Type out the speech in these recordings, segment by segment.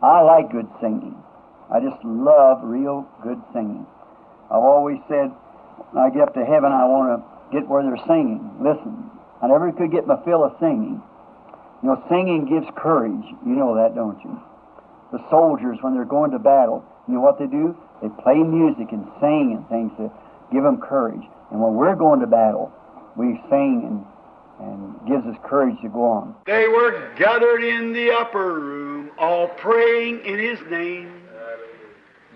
I like good singing. I just love real good singing. I've always said, when I get up to heaven, I want to get where they're singing. Listen, I never could get my fill of singing. You know, singing gives courage. You know that, don't you? The soldiers, when they're going to battle, you know what they do? They play music and sing and things to give them courage. And when we're going to battle, we sing and gives us courage to go on. They were gathered in the upper room, all praying in His name,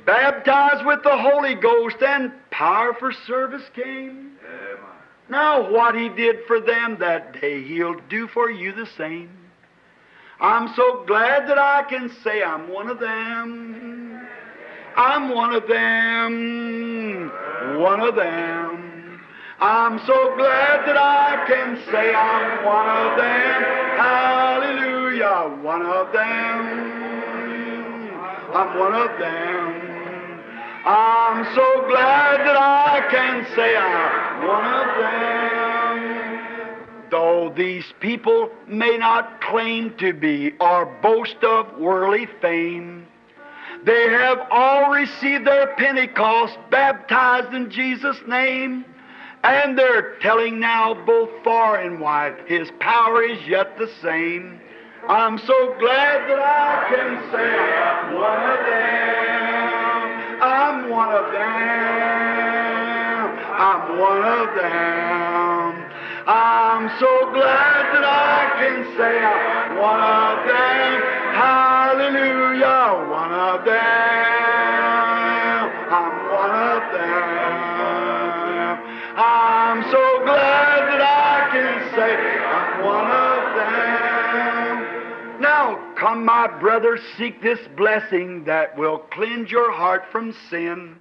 baptized with the Holy Ghost, and power for service came. Now what He did for them that day, He'll do for you the same. I'm so glad that I can say I'm one of them. I'm one of them. One of them. I'm so glad that I can say I'm one of them. Hallelujah. One of them. I'm one of them. I'm so glad that I can say I'm one of them. Though these people may not claim to be or boast of worldly fame, they have all received their Pentecost, baptized in Jesus' name, and they're telling now both far and wide His power is yet the same. I'm so glad that I can say I'm one of them. I'm one of them. I'm one of them. I'm so glad that I can say I'm one of them. Hallelujah, one of them. I'm one of them. I'm so glad that I can say I'm one of them. Now, come, my brother, seek this blessing that will cleanse your heart from sin,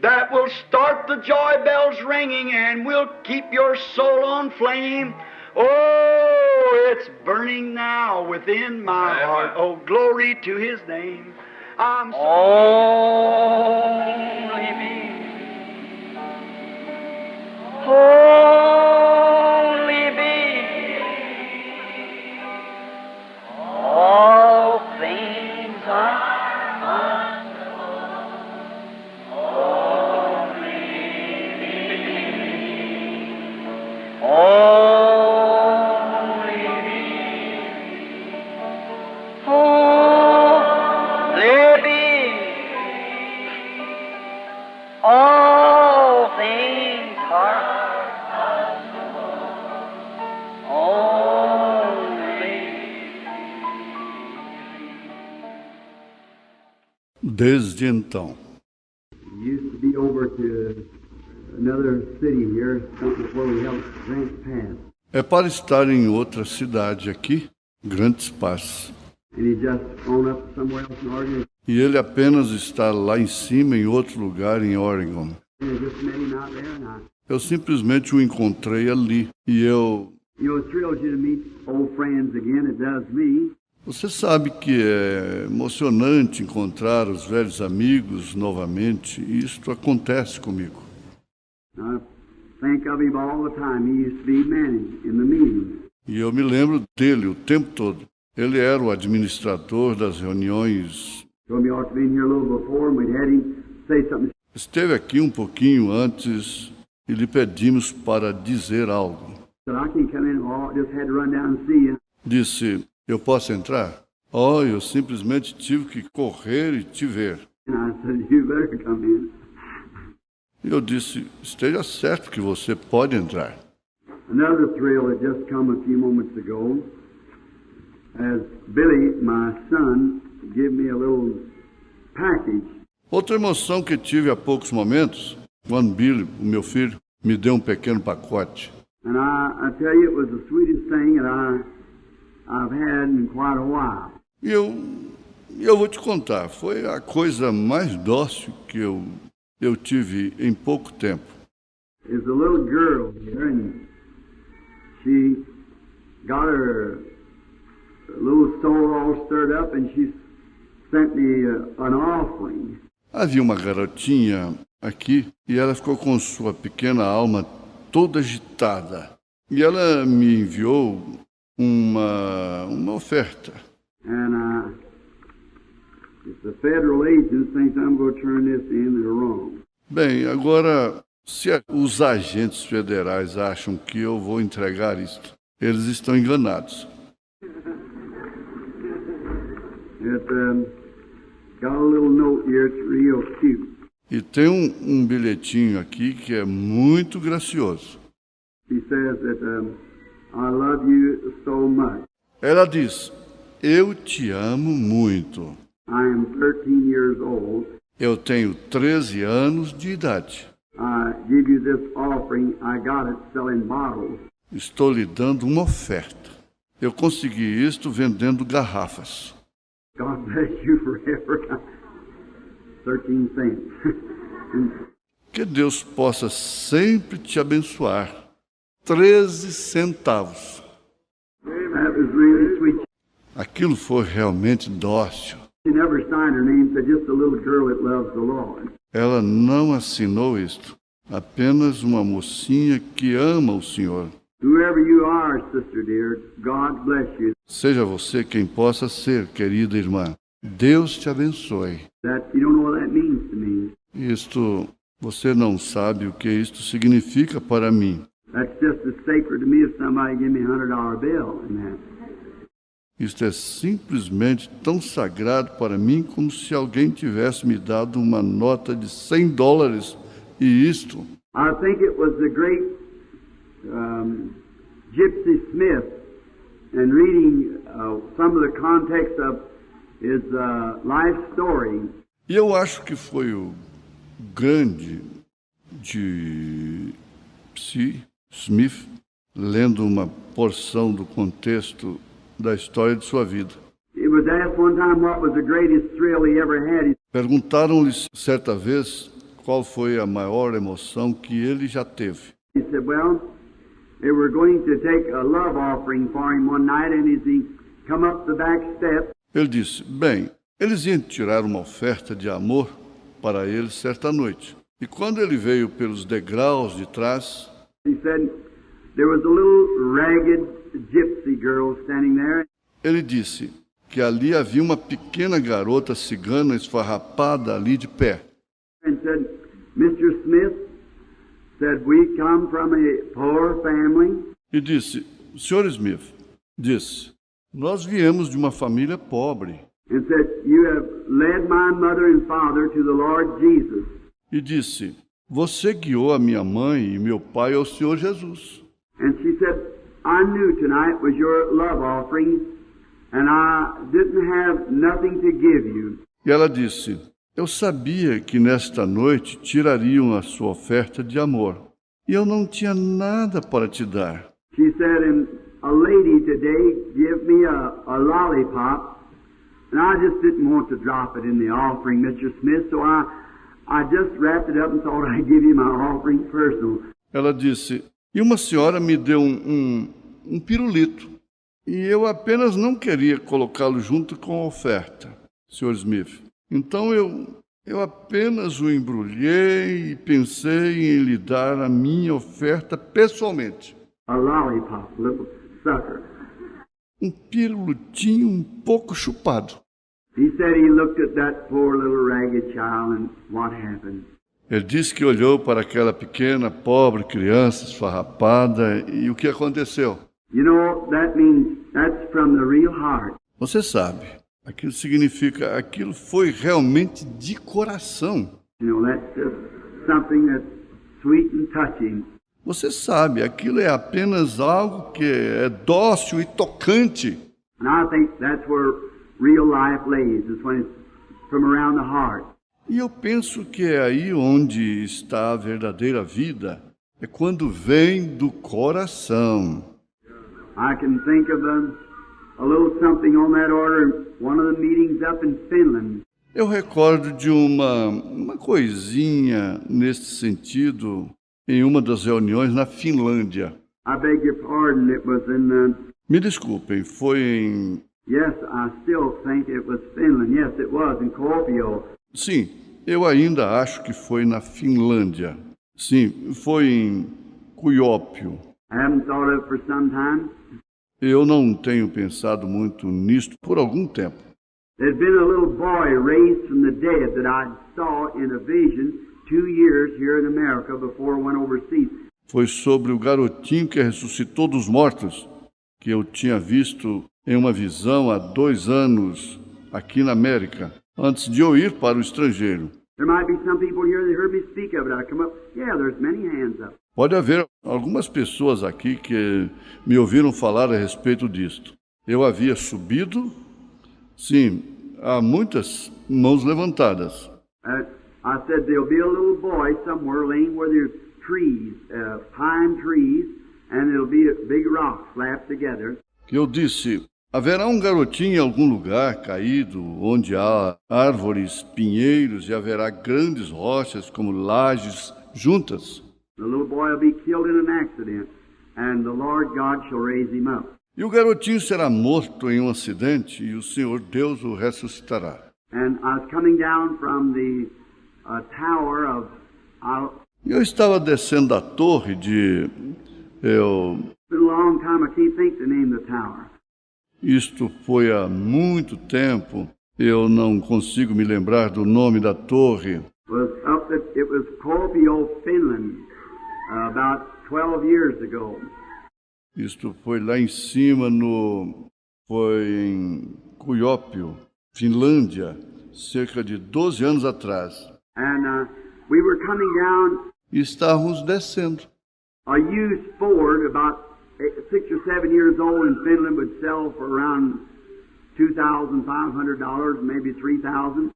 that will start the joy bells ringing and will keep your soul on flame. Oh, it's burning now within my heart. Oh, glory to His name. I'm so Only me. Only me. All things are Desde então. Used to be over to another city here, where we held Grants Pass. É para estar em outra cidade aqui, Grants Pass. And he just gone up somewhere else in Oregon. E ele apenas está lá em cima, em outro lugar, em Oregon. And I just met him out there, and Eu simplesmente o encontrei ali. E you know, it thrills you to meet old friends again. It does me. Você sabe que é emocionante encontrar os velhos amigos novamente, e isto acontece comigo. I think of him all the time. He used to be managed in the meetings. E eu me lembro dele o tempo todo. Ele era o administrador das reuniões. Told me I ought to be in here a little before, and we'd had him say something. Esteve aqui um pouquinho antes e lhe pedimos para dizer algo. Said, I can come in. Oh, I just had to run down and see you. Disse, eu posso entrar? Oh, eu simplesmente tive que correr e te ver. And I said, you better come in. E eu disse, esteja certo que você pode entrar. Another thrill that just come a few moments ago, as Billy, my son, gave me a little package. Outra emoção que tive há poucos momentos, quando Billy, o meu filho, me deu um pequeno pacote. And I tell you, it was the sweetest thing that I've had in quite a while. E eu vou te contar, foi a coisa mais dócil que eu tive em pouco tempo. There's a little girl here, and she got her little soul all stirred up, and she sent me an offering. Havia uma garotinha aqui e ela ficou com sua pequena alma toda agitada. E ela me enviou uma oferta. And If the federal agents think I'm going to turn this in, they're wrong. Bem, agora, se os agentes federais acham que eu vou entregar isto, eles estão enganados. It got a little note here. It's real cute. E tem um bilhetinho aqui que é muito gracioso. He says that I love you so much. Ela diz, eu te amo muito. I am 13 years old. Eu tenho 13 anos de idade. I give you this offering. I got it selling bottles. Estou lhe dando uma oferta. Eu consegui isto vendendo garrafas. God bless you forever. 13 cents. Que Deus possa sempre te abençoar. 13 centavos. That was really sweet. Aquilo foi realmente dócil. She never signed her name, said just a little girl that loves the Lord. Ela não assinou isto. Apenas uma mocinha que ama o Senhor. Whoever you are, sister dear, God bless you. Seja você quem possa ser, querida irmã. Deus te abençoe. That you don't know what that means to me. Isto, você não sabe o que isto significa para mim. That's just as sacred to me as somebody give me $100 bill and that. Isto é simplesmente tão sagrado para mim como se alguém tivesse me dado uma nota de $100 e isto. I think it was the great Gypsy Smith, and reading some of the context of his life story. E eu acho que foi o grande Gypsy Smith lendo uma porção do contexto da história de sua vida. He was asked one time what was the greatest thrill he ever had. Perguntaram-lhe certa vez qual foi a maior emoção que ele já teve. He said, well, they were going to take a love offering for him one night, and as he come up the back step, Ele disse, bem, eles iam tirar uma oferta de amor para ele certa noite. E quando ele veio pelos degraus de trás, he said, there was a little ragged gypsy girl standing there. ele disse que ali havia uma pequena garota cigana esfarrapada ali de pé. And said, Mr. Smith, said, we come from a poor family. E disse, Sr. Smith, disse, nós viemos de uma família pobre. And said, you have led my mother and father to the Lord Jesus. E disse, você guiou a minha mãe e meu pai ao Senhor Jesus. And she said, I knew tonight was your love offering, and I didn't have nothing to give you. E ela disse, eu sabia que nesta noite tirariam a sua oferta de amor. E eu não tinha nada para te dar. She said, and a lady today gave me a lollipop, and I just didn't want to drop it in the offering, Mr. Smith, so I just wrapped it up and thought I'd give you my offering personal. Ela disse, e uma senhora me deu um pirulito, e eu apenas não queria colocá-lo junto com a oferta, Sr. Smith. Então eu apenas o embrulhei e pensei em lhe dar a minha oferta pessoalmente. A lollipop, little sucker. Um pirulitinho um pouco chupado. He said he looked at that poor little ragged child and what happened. Ele disse que olhou para aquela pequena, pobre criança esfarrapada e o que aconteceu? You know, that means that's from the real heart. Você sabe, aquilo significa, aquilo foi realmente de coração. You know, that's just something that's sweet and touching. Você sabe, aquilo é apenas algo que é dócil e tocante. And I think that's where real life lays, is when it's from around the heart. E eu penso que é aí onde está a verdadeira vida. É quando vem do coração. I can think of a little something on that order in one of the meetings up in Finland. Eu recordo de uma coisinha nesse sentido em uma das reuniões na Finlândia. I beg your pardon, it was in Me desculpem, foi em... yes, I still think it was Finland. Yes, it was in Kuopio. Sim, eu ainda acho que foi na Finlândia. Sim, foi em Kuopio. I haven't thought of it for some time. Eu não tenho pensado muito nisto por algum tempo. There'd been a little boy raised from the dead that I saw in a vision 2 years here in America before I went overseas. Foi sobre o garotinho que ressuscitou dos mortos, que eu tinha visto em uma visão há 2 anos aqui na América, antes de eu ir para o estrangeiro. There might be some people here that heard me speak of it. I come up, yeah, there's many hands up. Pode haver algumas pessoas aqui que me ouviram falar a respeito disto. Eu havia subido, sim, há muitas mãos levantadas. I said there'll be a little boy somewhere laying where there's trees, pine trees, and it'll be a big rock slapped together. Eu disse, haverá um garotinho em algum lugar caído, onde há árvores, pinheiros, e haverá grandes rochas como lajes juntas. The little boy will be killed in an accident, and the Lord God shall raise him up. E o garotinho será morto em um acidente, e o Senhor Deus o ressuscitará. And I was coming down from the tower of... Eu estava descendo da torre It's been a long time, I can't think the name of the tower. Isto foi há muito tempo, eu não consigo me lembrar do nome da torre. It was Kuopio, Finland, about 12 years ago. Isto foi lá em cima, foi em Kuopio, Finlândia, cerca de 12 anos atrás. And we were coming down. E estávamos descendo. A used Ford, about 6 or 7 years old in Finland, would sell for around $2,500, maybe $3,000.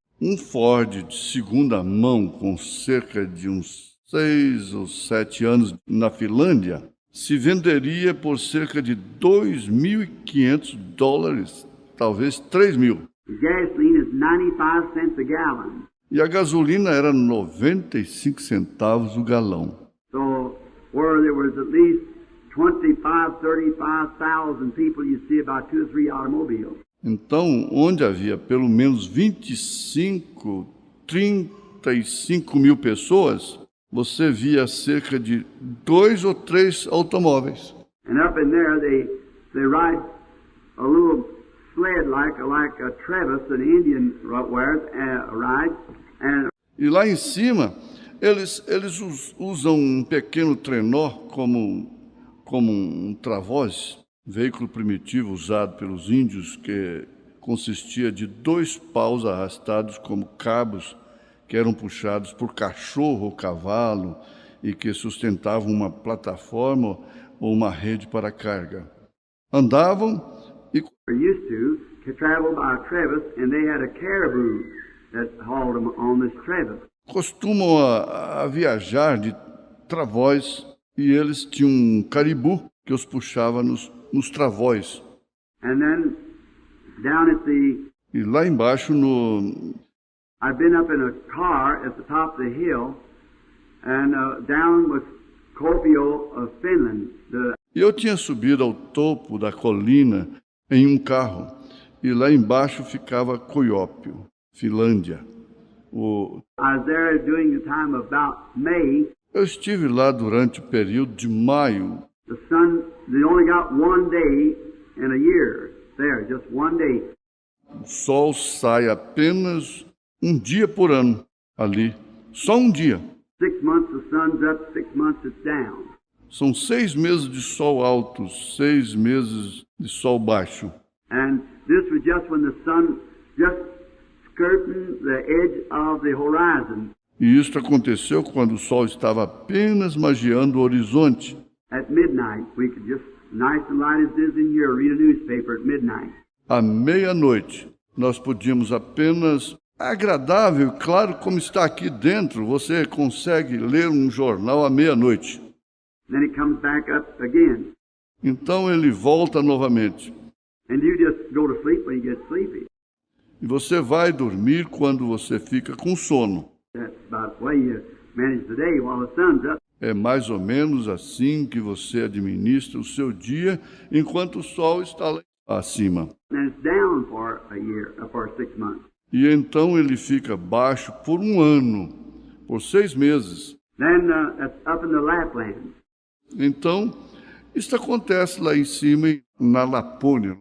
Ford de segunda mão com cerca de uns 6 ou 7 anos na Finlândia se venderia por cerca de $2.500, talvez $3.000. Gasoline is 95 cents a gallon. E a gasolina era 95 centavos o galão. So where there was at least 35,000 people, you see about 2 or 3 automobiles. Então, onde havia pelo menos 35 mil pessoas, você via cerca de 2 ou 3 automóveis. And up in there, they ride a little sled like a Travis, an Indian rides. E lá em cima, eles usam um pequeno trenó como um travoz, veículo primitivo usado pelos índios, que consistia de 2 paus arrastados como cabos que eram puxados por cachorro ou cavalo e que sustentavam uma plataforma ou uma rede para carga. Andavam e used to travel by a Travis, and they had a caribou that hauled them on this Travis. Costumam a viajar de travóis e eles tinham um caribu que os puxava nos travóis. And then down at E lá embaixo I've been up in a car at the top of the hill, and down was Kuopio of Finland. Eu tinha subido ao topo da colina em um carro, e lá embaixo ficava Kuopio, Finlândia. I was there during the time of about May. Eu estive lá durante o período de maio. The sun, they only got 1 day in a year there, just 1 day. O sol sai apenas um dia por ano ali, só um dia. 6 months the sun's up, 6 months it's down. São 6 meses de sol alto, 6 meses de sol baixo. And this was just when the sun just skirting the edge of the horizon. E isso aconteceu quando o sol estava apenas magiando o horizonte. At midnight, we could just, nice and light as it is in here, read a newspaper at midnight. À meia-noite, nós podíamos apenas, agradável, claro, como está aqui dentro, você consegue ler um jornal à meia-noite. Then it comes back up again. Então ele volta novamente. And you just go to sleep when you get sleepy. E você vai dormir quando você fica com sono. That's about the way you manage the day while the sun's up. É mais ou menos assim que você administra o seu dia enquanto o sol está lá acima. And it's down for a year, for 6 months. E então ele fica baixo por 1 ano, por 6 meses. Then that's up in the Lapland. Então, isso acontece lá em cima, na Lapônia.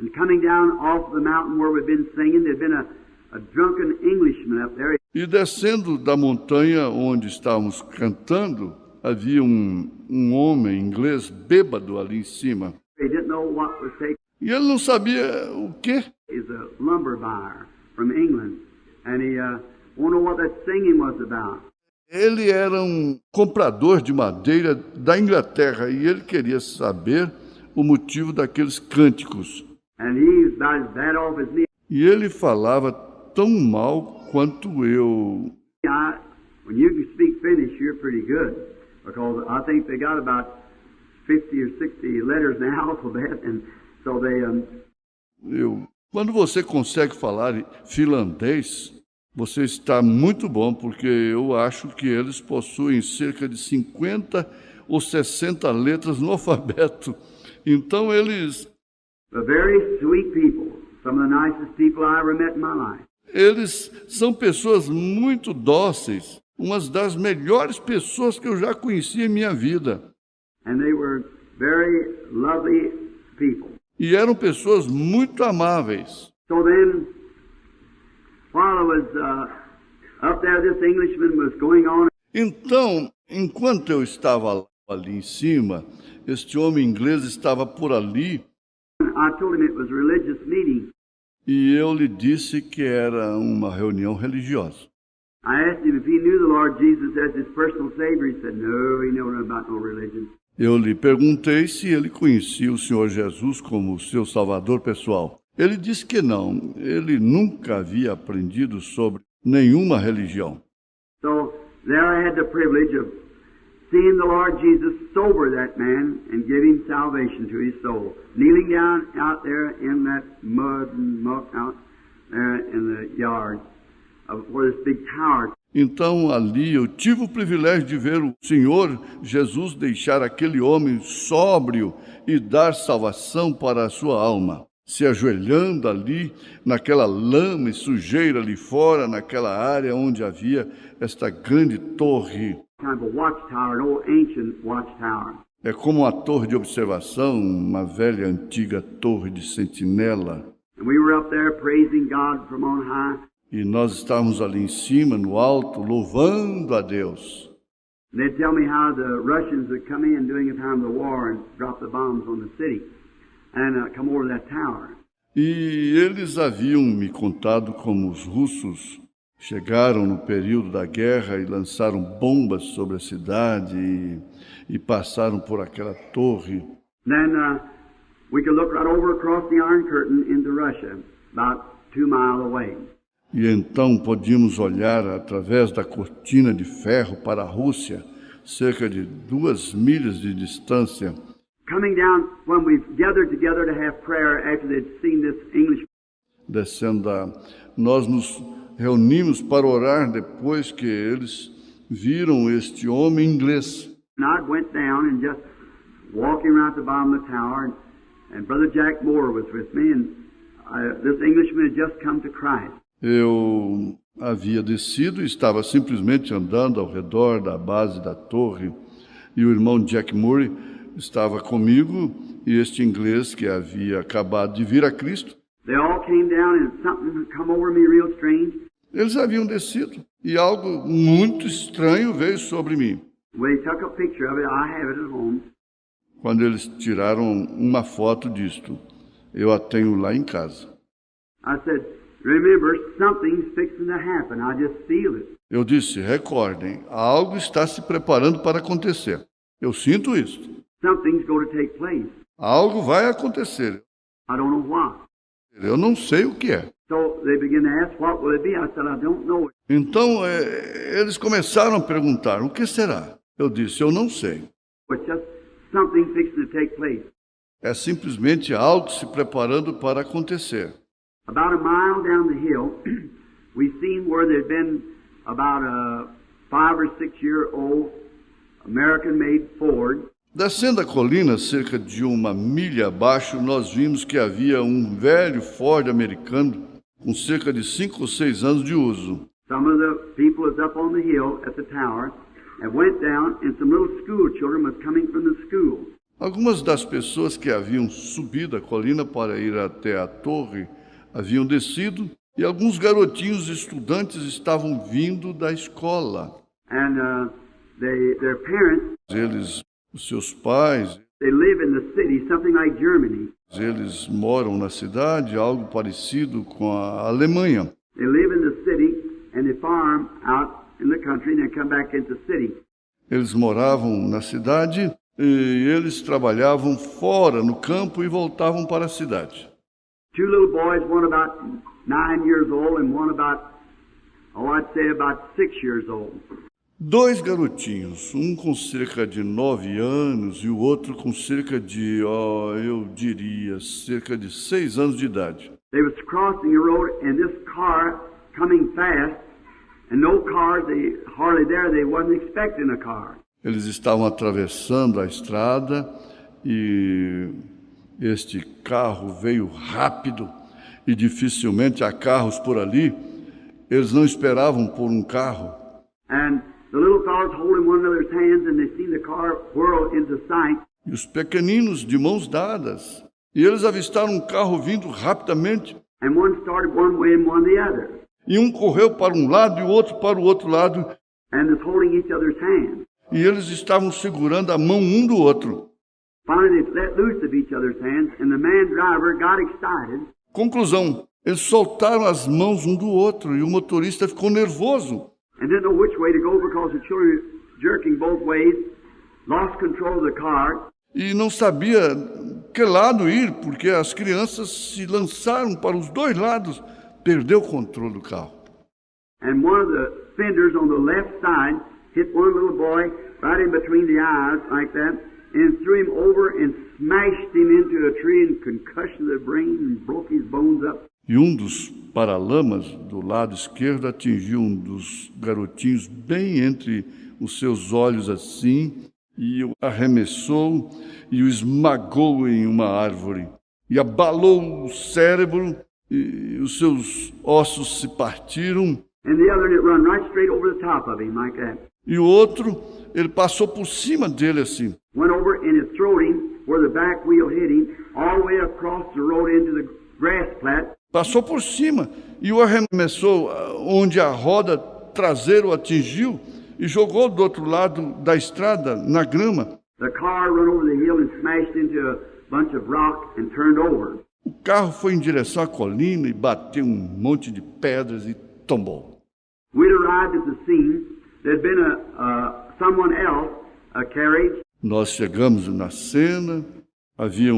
And coming down off the mountain where we'd been singing, there'd been a drunken Englishman up there. E descendo da montanha onde estávamos cantando, havia um homem inglês bêbado ali em cima. He didn't know what was taking. E ele não sabia o quê. He's a lumber buyer from England, and he wanted to know what that singing was about. Ele era um comprador de madeira da Inglaterra e ele queria saber o motivo daqueles cânticos. And he's about as bad off as me. E ele falava tão mal quanto eu. When you can speak Finnish, you're pretty good, because I think they got about 50 or 60 letters in the alphabet, and so they. Quando você consegue falar finlandês, você está muito bom, porque eu acho que eles possuem cerca de 50 ou 60 letras no alfabeto. Então eles... Very sweet people. Some of the nicest people I ever met in my life. Eles são pessoas muito dóceis, umas das melhores pessoas que eu já conheci em minha vida. And they were very lovely people. E eram pessoas muito amáveis. So then, while I was up there, this Englishman was going on. Então, enquanto eu estava ali em cima, este homem inglês estava por ali. I told him it was a religious meeting. E eu lhe disse que era uma reunião religiosa. I asked him if he knew the Lord Jesus as his personal Savior. He said, no, he knew nothing about no religion. Eu lhe perguntei se ele conhecia o Senhor Jesus como seu Salvador pessoal. Ele disse que não, ele nunca havia aprendido sobre nenhuma religião. So there I had the privilege of seeing the Lord Jesus sober that man and give him salvation to his soul. Kneeling down out there in that mud and muck out there in the yard of where this big tower. Então ali eu tive o privilégio de ver o Senhor Jesus deixar aquele homem sóbrio e dar salvação para a sua alma, se ajoelhando ali naquela lama e sujeira ali fora, naquela área onde havia esta grande torre. Kind of a watchtower, an old ancient watchtower. É como uma torre de observação, uma velha antiga torre de sentinela. And we were up there praising God from on high. E nós estávamos ali em cima, no alto, louvando a Deus. And they'd tell me how the Russians would come in during the time of the war and drop the bombs on the city and come over that tower. E eles haviam me contado como os russos chegaram no período da guerra e lançaram bombas sobre a cidade e passaram por aquela torre. Then we could look right over across the Iron Curtain into Russia, about 2 miles away. E então podíamos olhar através da cortina de ferro para a Rússia, cerca de 2 milhas de distância. Coming down when we gathered together to have prayer after they'd seen this English. Descendo nós nos reunimos para orar depois que eles viram este homem inglês. And I went down and just walking around the bottom of the tower, and Brother Jack Moore was with me, and this Englishman had just come to Christ. Eu havia descido e estava simplesmente andando ao redor da base da torre, e o irmão Jack Moore estava comigo, e este inglês que havia acabado de vir a Cristo. They all came down and something come over me real strange. Eles haviam descido e algo muito estranho veio sobre mim. When they took a picture of it, I have it at home. Quando eles tiraram uma foto disto, eu a tenho lá em casa. I said, remember, something's fixing to happen. I just feel it. Eu disse, recordem, algo está se preparando para acontecer. Eu sinto isso. Something's going to take place. Algo vai acontecer. I don't know what. Eu não sei o que é. So they began to ask, what will it be? I said, I don't know. Então, eles começaram a perguntar, o que será? Eu disse, eu não sei. It's just something fixing to take place. É simplesmente algo se preparando para acontecer. About a mile down the hill, we seen where there'd been about a 5 or 6 year old American-made Ford. Descendo a colina, cerca de 1 milha abaixo, nós vimos que havia um velho Ford americano com cerca de 5 ou 6 anos de uso. Some of the people was up on the hill at the tower and went down, and some little school children was coming from the school. Algumas das pessoas que haviam subido a colina para ir até a torre haviam descido e alguns garotinhos estudantes estavam vindo da escola. And their parents, Os seus pais, they live in the city, something like Germany. eles moram na cidade, algo parecido com a Alemanha. They live in the city and they farm out in the country and then come back into the city. Eles moravam na cidade e eles trabalhavam fora, no campo, e voltavam para a cidade. Two little boys, one about 9 years old and one about, I'd say about 6 years old. 2 garotinhos, um com cerca de 9 anos e o outro com cerca de, eu diria, cerca de 6 anos de idade. They was crossing the road and this car coming fast and no cars, they hardly there, they wasn't expecting a car. Eles estavam atravessando a estrada e este carro veio rápido e dificilmente há carros por ali. Eles não esperavam por um carro. And the little fellows holding one another's hands and they seen the car whirl into sight. E os pequeninos de mãos dadas. E eles avistaram um carro vindo rapidamente. And one started one way and one the other. E um correu para um lado e o outro para o outro lado. And was holding each other's hands. E eles estavam segurando a mão um do outro. Finally, they let loose of each other's hands, and the man driver got excited. Conclusão, eles soltaram as mãos um do outro e o motorista ficou nervoso. And didn't know which way to go because the children jerking both ways, lost control of the car. E não sabia que lado ir, porque as crianças se lançaram para os 2 lados, perdeu o controle do carro. And one of the fenders on the left side hit one little boy right in between the eyes like that and threw him over and smashed him into a tree and concussion of the brain and broke his bones up. E um dos paralamas do lado esquerdo atingiu um dos garotinhos bem entre os seus olhos assim e o arremessou e o esmagou em uma árvore e abalou o cérebro e os seus ossos se partiram. And the other, it run right straight over the top of him like that. E o outro, ele passou por cima dele assim. Went over and it throwed him where the back wheel hit him all the way across the road into the grass plat. Passou por cima e o arremessou onde a roda traseira o atingiu e jogou do outro lado da estrada, na grama. The car run over the hill and smashed into a bunch of rock and turned over. O carro foi em direção à colina e bateu um monte de pedras e tombou. We'd arrived at the scene. There'd been someone else, a carriage. Nós chegamos na cena, havia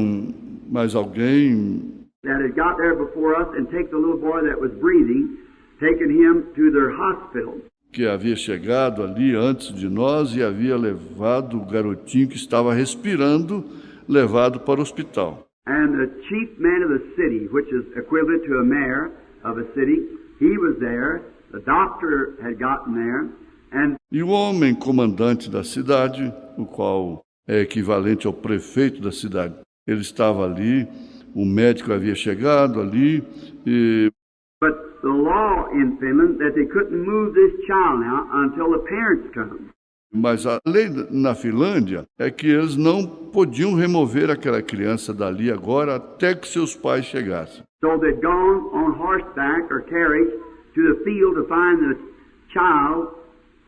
mais alguém That had got there before us and take the little boy that was breathing, taken him to their hospital. que havia chegado ali antes de nós e havia levado o garotinho que estava respirando, levado para o hospital. And the chief man of the city, which is equivalent to a mayor of a city, he was there. The doctor had gotten there. And E o homem comandante da cidade, o qual é equivalente ao prefeito da cidade, ele estava ali, o médico havia chegado ali, but the law in Finland that they couldn't move this child now until the parents come. mas a lei na Finlândia é que eles não podiam remover aquela criança dali agora até que seus pais chegassem. So they'd gone on horseback or carriage to the field to find the child's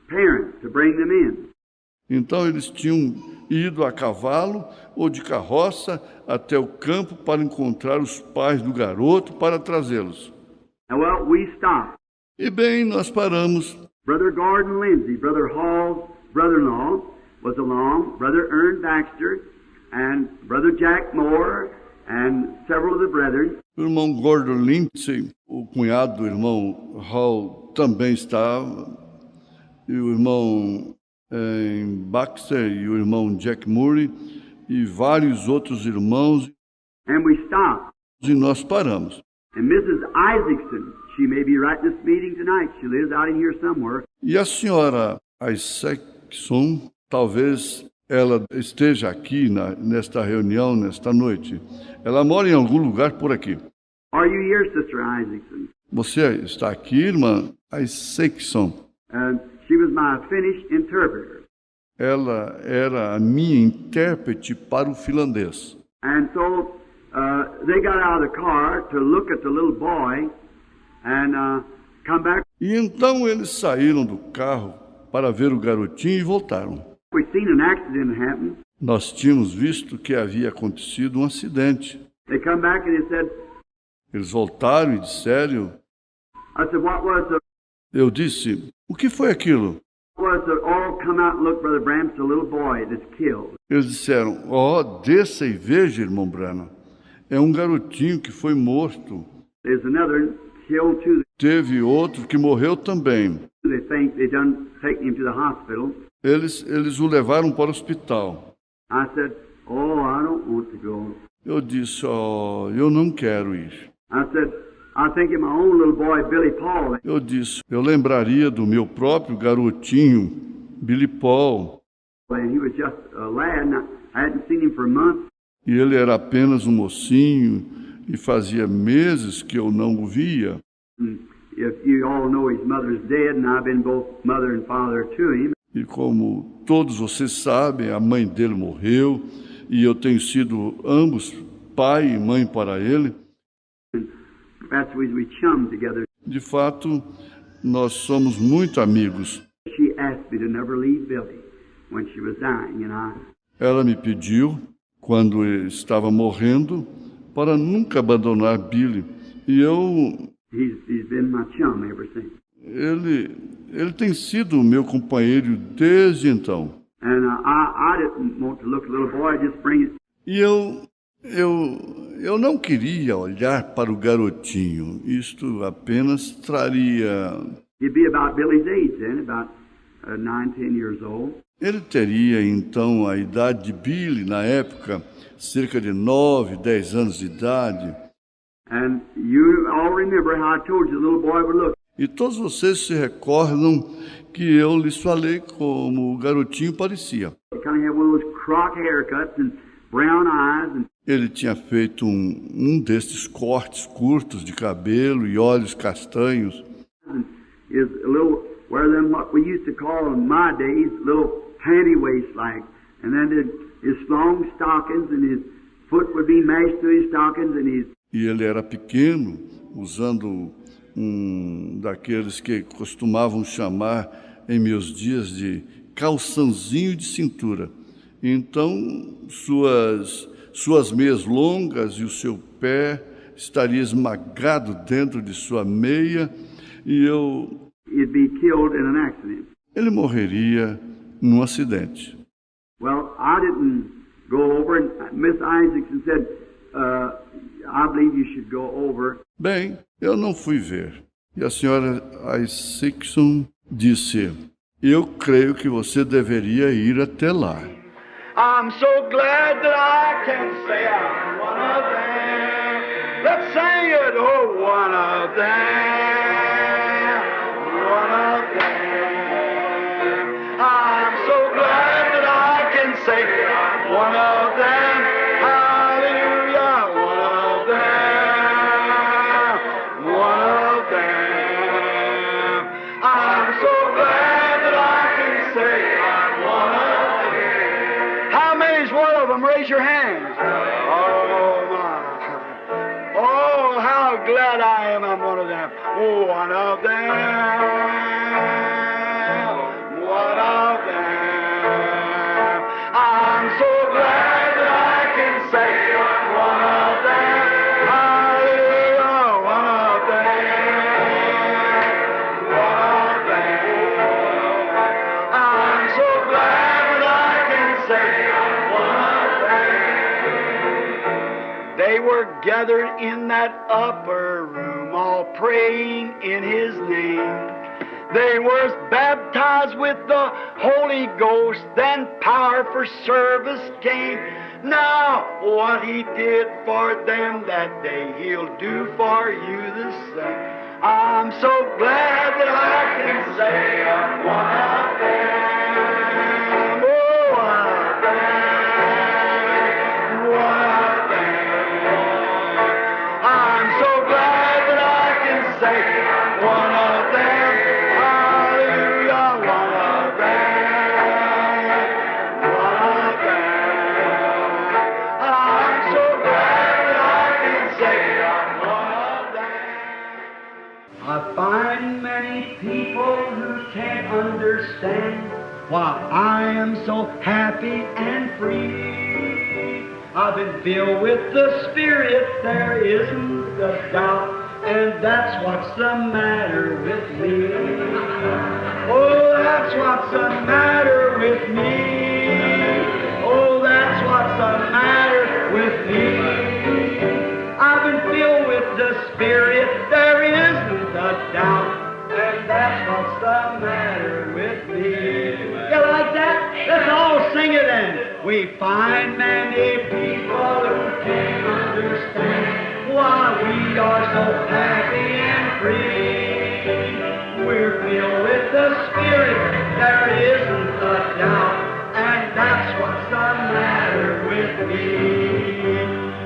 parents to bring them in. Então eles tinham ido a cavalo ou de carroça até o campo para encontrar os pais do garoto para trazê-los. And well, we stopped. E bem, nós paramos. Brother Gordon Lindsay, Brother Hall's brother-in-law, was along, Brother Ern Baxter, and Brother Jack Moore, and several of the brethren. O irmão Gordon Lindsay, o cunhado do irmão Hall, também estava. E o irmão Baxter e o irmão Jack Murray e vários outros irmãos. And we stopped. E nós paramos. And Mrs. Isaacson, she may be right in this meeting tonight. She lives out in here somewhere. E a senhora Isaacson, talvez ela esteja aqui nesta reunião, nesta noite. Ela mora em algum lugar por aqui. Are you here, Sister Isaacson? Você está aqui, irmã Isaacson? She was my Finnish interpreter. Ela era a minha intérprete para o finlandês. And so they got out of the car to look at the little boy and come back. E então eles saíram do carro para ver o garotinho e voltaram. We seen an accident happen. Nós tínhamos visto que havia acontecido um acidente. They come back and they said, Eles voltaram e disseram, I said, what was the, eu disse, o que foi aquilo? oh, come out and look, Brother Branham, it's a little boy that's killed. Eles disseram, desça e veja, irmão Branham. É um garotinho que foi morto. There's another killed too. Teve outro que morreu também. They think they done taken him to the hospital. Eles o levaram para o hospital. I said, oh, I don't want to go. Eu disse, eu não quero ir. I said, I think of my own little boy, Billy Paul. Eu disse, eu lembraria do meu próprio garotinho, Billy Paul. And he was just a lad, and I hadn't seen him for months. E ele era apenas um mocinho e fazia meses que eu não o via. And if you all know his mother's dead, and I've been both mother and father to him. E como todos vocês sabem, a mãe dele morreu e eu tenho sido ambos pai e mãe para ele. That's why we chummed together. De fato, nós somos muito amigos. She asked me to never leave Billy when she was dying, and Ela me pediu, quando ele estava morrendo, para nunca abandonar Billy. E he's been my chum ever since. ele tem sido o meu companheiro desde então. And I didn't want to look at the little boy, just bring it. E eu não queria olhar para o garotinho. Isto apenas traria... He'd be about Billy's age then, about 9, 10 years old. Ele teria, então, a idade de Billy, na época, cerca de 9, 10 anos de idade. And you all remember how I told you the little boy would look. E todos vocês se recordam que eu lhes falei como o garotinho parecia. He kind of had one of those croc haircuts and brown eyes. And Ele tinha feito um destes cortes curtos de cabelo e olhos castanhos. is a little, wear them what we used to call in my days, little panty waist like. And then his long stockings, and his foot would be mashed through his stockings, and his... E ele era pequeno, usando daqueles que costumavam chamar em meus dias de calçãozinho de cintura. Então, suas meias longas e o seu pé estaria esmagado dentro de sua meia e He'd be killed in an accident. ele morreria num acidente. Well, I didn't go over, and Miss Isaacson said, I believe you should go over. Bem, eu não fui ver. E a senhora Isaacson disse, eu creio que você deveria ir até lá. I'm so glad that I can say I'm one of them. Let's sing it, oh, one of them, one of them. I'm so glad that I can say I'm one of them. Hallelujah, one of them, one of them. I'm so glad that I can say I'm one of them. How many's one of them? Raise your hands. Oh, my. Oh, how glad I am I'm one of them. Oh, one of them. One of them. I'm so glad that I can say I'm one of them. Hallelujah, one of them. One of them. I'm so glad that I can say I'm one of them. They were gathered in that upper room, all praying in His name. They were baptized with the Holy Ghost, then power for service came. Now, what He did for them that day, He'll do for you the same. I'm so glad that I can say I'm one of them. Oh, one of them. One of them. I'm so glad that I can say I'm one of them. Hallelujah, one of them. understand why I am so happy and free. I've been filled with the Spirit, there isn't a doubt, and that's what's the matter with me. Oh, that's what's the matter with me. Oh, that's what's the matter with me. I've been filled with the Spirit, there isn't a doubt, and that's what's the matter with me. You like that? Let's all sing it then. We find many people who can't understand why we are so happy and free. We're filled with the Spirit, there isn't a doubt, and that's what's the matter with me.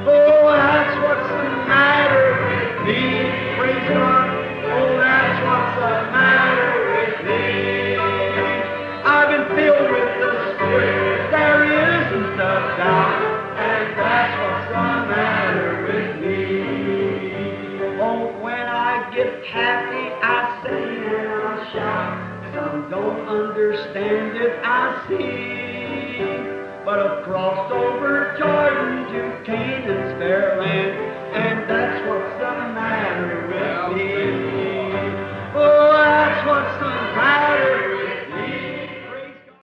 Oh, that's what's the matter with me. Praise God. Oh, that's what's the matter with me. I've been filled with the Spirit, there isn't a doubt, and that's what's the matter with me. Oh, when I get happy, I sing and I shout. Some don't understand it, I see. But I've crossed over Jordan to Canaan.